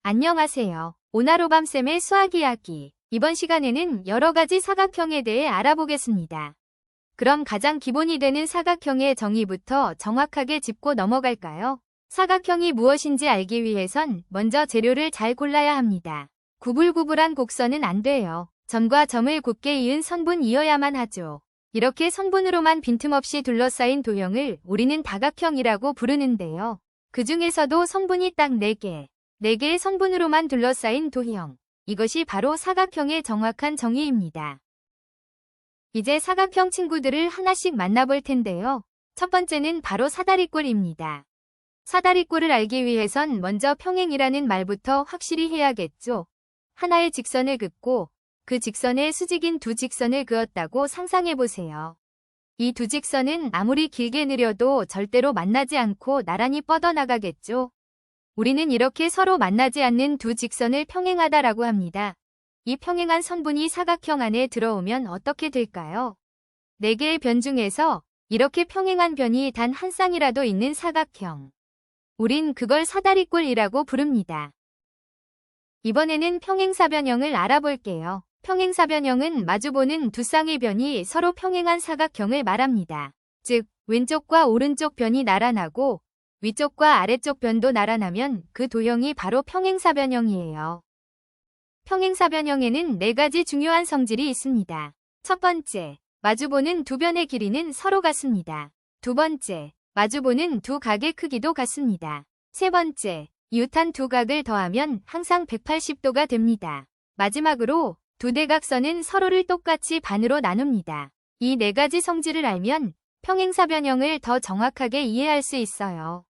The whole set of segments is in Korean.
안녕하세요. 오나로밤쌤의 수학 이야기. 이번 시간에는 여러 가지 사각형에 대해 알아보겠습니다. 그럼 가장 기본이 되는 사각형의 정의부터 정확하게 짚고 넘어갈까요? 사각형이 무엇인지 알기 위해선 먼저 재료를 잘 골라야 합니다. 구불구불한 곡선은 안 돼요. 점과 점을 곱게 이은 선분이어야만 하죠. 이렇게 선분으로만 빈틈없이 둘러싸인 도형을 우리는 다각형이라고 부르는데요. 그 중에서도 선분이 딱 4개. 4개의 선분으로만 둘러싸인 도형. 이것이 바로 사각형의 정확한 정의입니다. 이제 사각형 친구들을 하나씩 만나볼 텐데요. 첫 번째는 바로 사다리꼴입니다. 사다리꼴을 알기 위해선 먼저 평행이라는 말부터 확실히 해야겠죠. 하나의 직선을 긋고 그 직선에 수직인 두 직선을 그었다고 상상해보세요. 이 두 직선은 아무리 길게 느려도 절대로 만나지 않고 나란히 뻗어나가겠죠. 우리는 이렇게 서로 만나지 않는 두 직선을 평행하다라고 합니다. 이 평행한 선분이 사각형 안에 들어오면 어떻게 될까요? 4개의 변 중에서 이렇게 평행한 변이 단 한 쌍이라도 있는 사각형. 우린 그걸 사다리꼴이라고 부릅니다. 이번에는 평행사변형을 알아볼게요. 평행사변형은 마주보는 두 쌍의 변이 서로 평행한 사각형을 말합니다. 즉, 왼쪽과 오른쪽 변이 나란하고 위쪽과 아래쪽 변도 나란하면 그 도형이 바로 평행사변형이에요. 평행사변형에는 4가지 중요한 성질이 있습니다. 첫 번째, 마주보는 두 변의 길이는 서로 같습니다. 두 번째, 마주보는 두 각의 크기도 같습니다. 세 번째, 이웃한 두 각을 더하면 항상 180도가 됩니다. 마지막으로 두 대각선은 서로를 똑같이 반으로 나눕니다. 이 4가지 성질을 알면 평행사변형을 더 정확하게 이해할 수 있어요.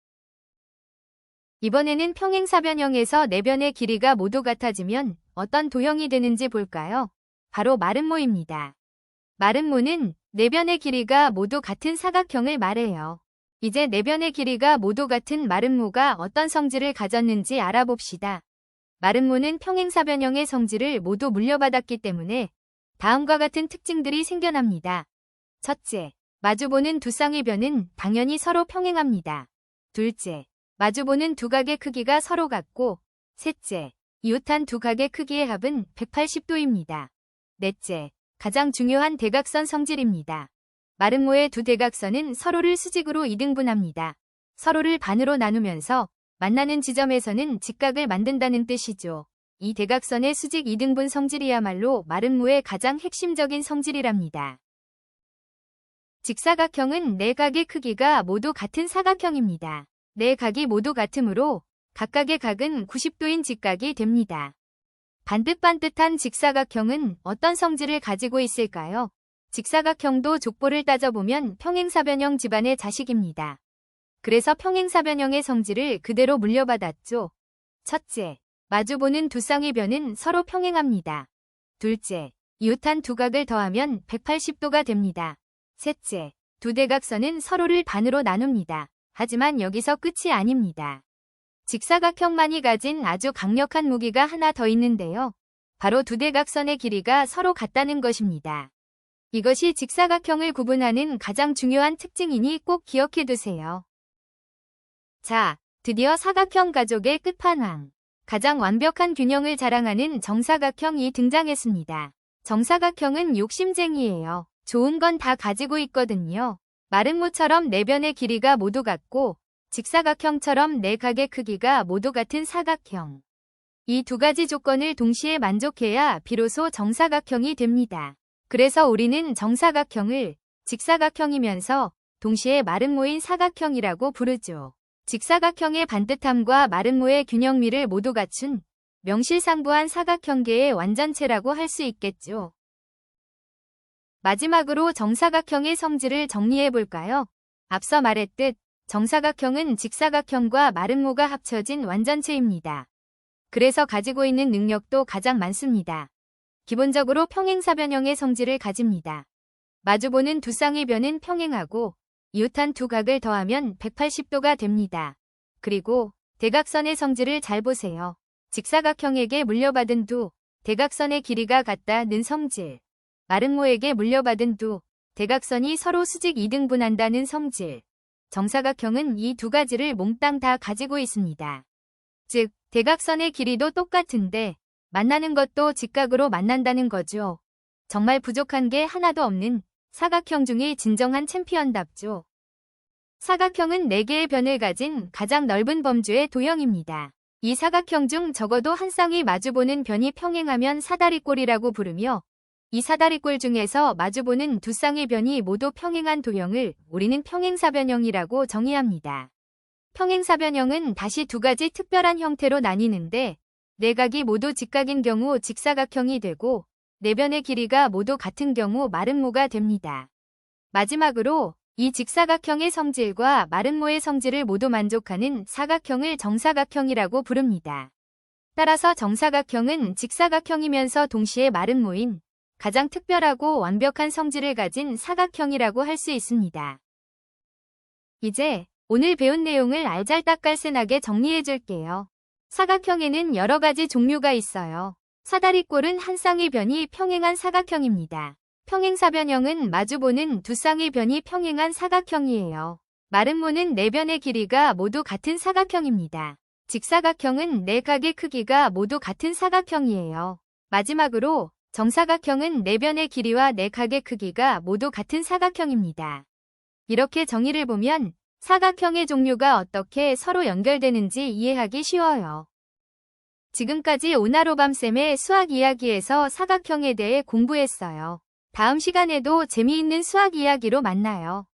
이번에는 평행사변형에서 4변의 길이가 모두 같아지면 어떤 도형이 되는지 볼까요? 바로 마름모입니다. 마름모는 4변의 길이가 모두 같은 사각형을 말해요. 이제 4변의 길이가 모두 같은 마름모가 어떤 성질을 가졌는지 알아봅시다. 마름모는 평행사변형의 성질을 모두 물려받았기 때문에 다음과 같은 특징들이 생겨납니다. 첫째, 마주보는 두 쌍의 변은 당연히 서로 평행합니다. 둘째, 마주보는 두 각의 크기가 서로 같고, 셋째, 이웃한 두 각의 크기의 합은 180도입니다. 넷째, 가장 중요한 대각선 성질입니다. 마름모의 두 대각선은 서로를 수직으로 2등분합니다. 서로를 반으로 나누면서 만나는 지점에서는 직각을 만든다는 뜻이죠. 이 대각선의 수직 2등분 성질이야말로 마름모의 가장 핵심적인 성질이랍니다. 직사각형은 4각의 크기가 모두 같은 사각형입니다. 4각이 모두 같으므로 각각의 각은 90도인 직각이 됩니다. 반듯반듯한 직사각형은 어떤 성질을 가지고 있을까요? 직사각형도 족보를 따져보면 평행사변형 집안의 자식입니다. 그래서 평행사변형의 성질을 그대로 물려받았죠. 첫째, 마주보는 두 쌍의 변은 서로 평행합니다. 둘째, 이웃한 두 각을 더하면 180도가 됩니다. 셋째, 두 대각선은 서로를 반으로 나눕니다. 하지만 여기서 끝이 아닙니다. 직사각형만이 가진 아주 강력한 무기가 하나 더 있는데요. 바로 두 대각선의 길이가 서로 같다는 것입니다. 이것이 직사각형을 구분하는 가장 중요한 특징이니 꼭 기억해두세요. 자, 드디어 사각형 가족의 끝판왕. 가장 완벽한 균형을 자랑하는 정사각형이 등장했습니다. 정사각형은 욕심쟁이에요. 좋은 건 다 가지고 있거든요. 마름모처럼 4변의 길이가 모두 같고 직사각형처럼 4각의 크기가 모두 같은 사각형. 이 두 가지 조건을 동시에 만족해야 비로소 정사각형이 됩니다. 그래서 우리는 정사각형을 직사각형이면서 동시에 마름모인 사각형이라고 부르죠. 직사각형의 반듯함과 마름모의 균형미를 모두 갖춘 명실상부한 사각형계의 완전체라고 할 수 있겠죠. 마지막으로 정사각형의 성질을 정리해볼까요? 앞서 말했듯 정사각형은 직사각형과 마름모가 합쳐진 완전체입니다. 그래서 가지고 있는 능력도 가장 많습니다. 기본적으로 평행사변형의 성질을 가집니다. 마주보는 두 쌍의 변은 평행하고 이웃한 두 각을 더하면 180도가 됩니다. 그리고 대각선의 성질을 잘 보세요. 직사각형에게 물려받은 두 대각선의 길이가 같다는 성질. 마름모에게 물려받은 두 대각선이 서로 수직 2등분한다는 성질. 정사각형은 이 두 가지를 몽땅 다 가지고 있습니다. 즉, 대각선의 길이도 똑같은데 만나는 것도 직각으로 만난다는 거죠. 정말 부족한 게 하나도 없는 사각형 중의 진정한 챔피언답죠. 사각형은 4개의 변을 가진 가장 넓은 범주의 도형입니다. 이 사각형 중 적어도 한 쌍이 마주보는 변이 평행하면 사다리꼴이라고 부르며 이 사다리꼴 중에서 마주보는 두 쌍의 변이 모두 평행한 도형을 우리는 평행사변형이라고 정의합니다. 평행사변형은 다시 두 가지 특별한 형태로 나뉘는데 내각이 모두 직각인 경우 직사각형이 되고 네 변의 길이가 모두 같은 경우 마름모가 됩니다. 마지막으로 이 직사각형의 성질과 마름모의 성질을 모두 만족하는 사각형을 정사각형이라고 부릅니다. 따라서 정사각형은 직사각형이면서 동시에 마름모인 가장 특별하고 완벽한 성질을 가진 사각형이라고 할 수 있습니다. 이제 오늘 배운 내용을 알잘딱깔센하게 정리해 줄게요. 사각형에는 여러 가지 종류가 있어요. 사다리꼴은 한 쌍의 변이 평행한 사각형입니다. 평행사변형은 마주보는 두 쌍의 변이 평행한 사각형이에요. 마름모는 네 변의 길이가 모두 같은 사각형입니다. 직사각형은 네 각의 크기가 모두 같은 사각형이에요. 마지막으로 정사각형은 네 변의 길이와 네 각의 크기가 모두 같은 사각형입니다. 이렇게 정의를 보면 사각형의 종류가 어떻게 서로 연결되는지 이해하기 쉬워요. 지금까지 오나로밤쌤의 수학 이야기에서 사각형에 대해 공부했어요. 다음 시간에도 재미있는 수학 이야기로 만나요.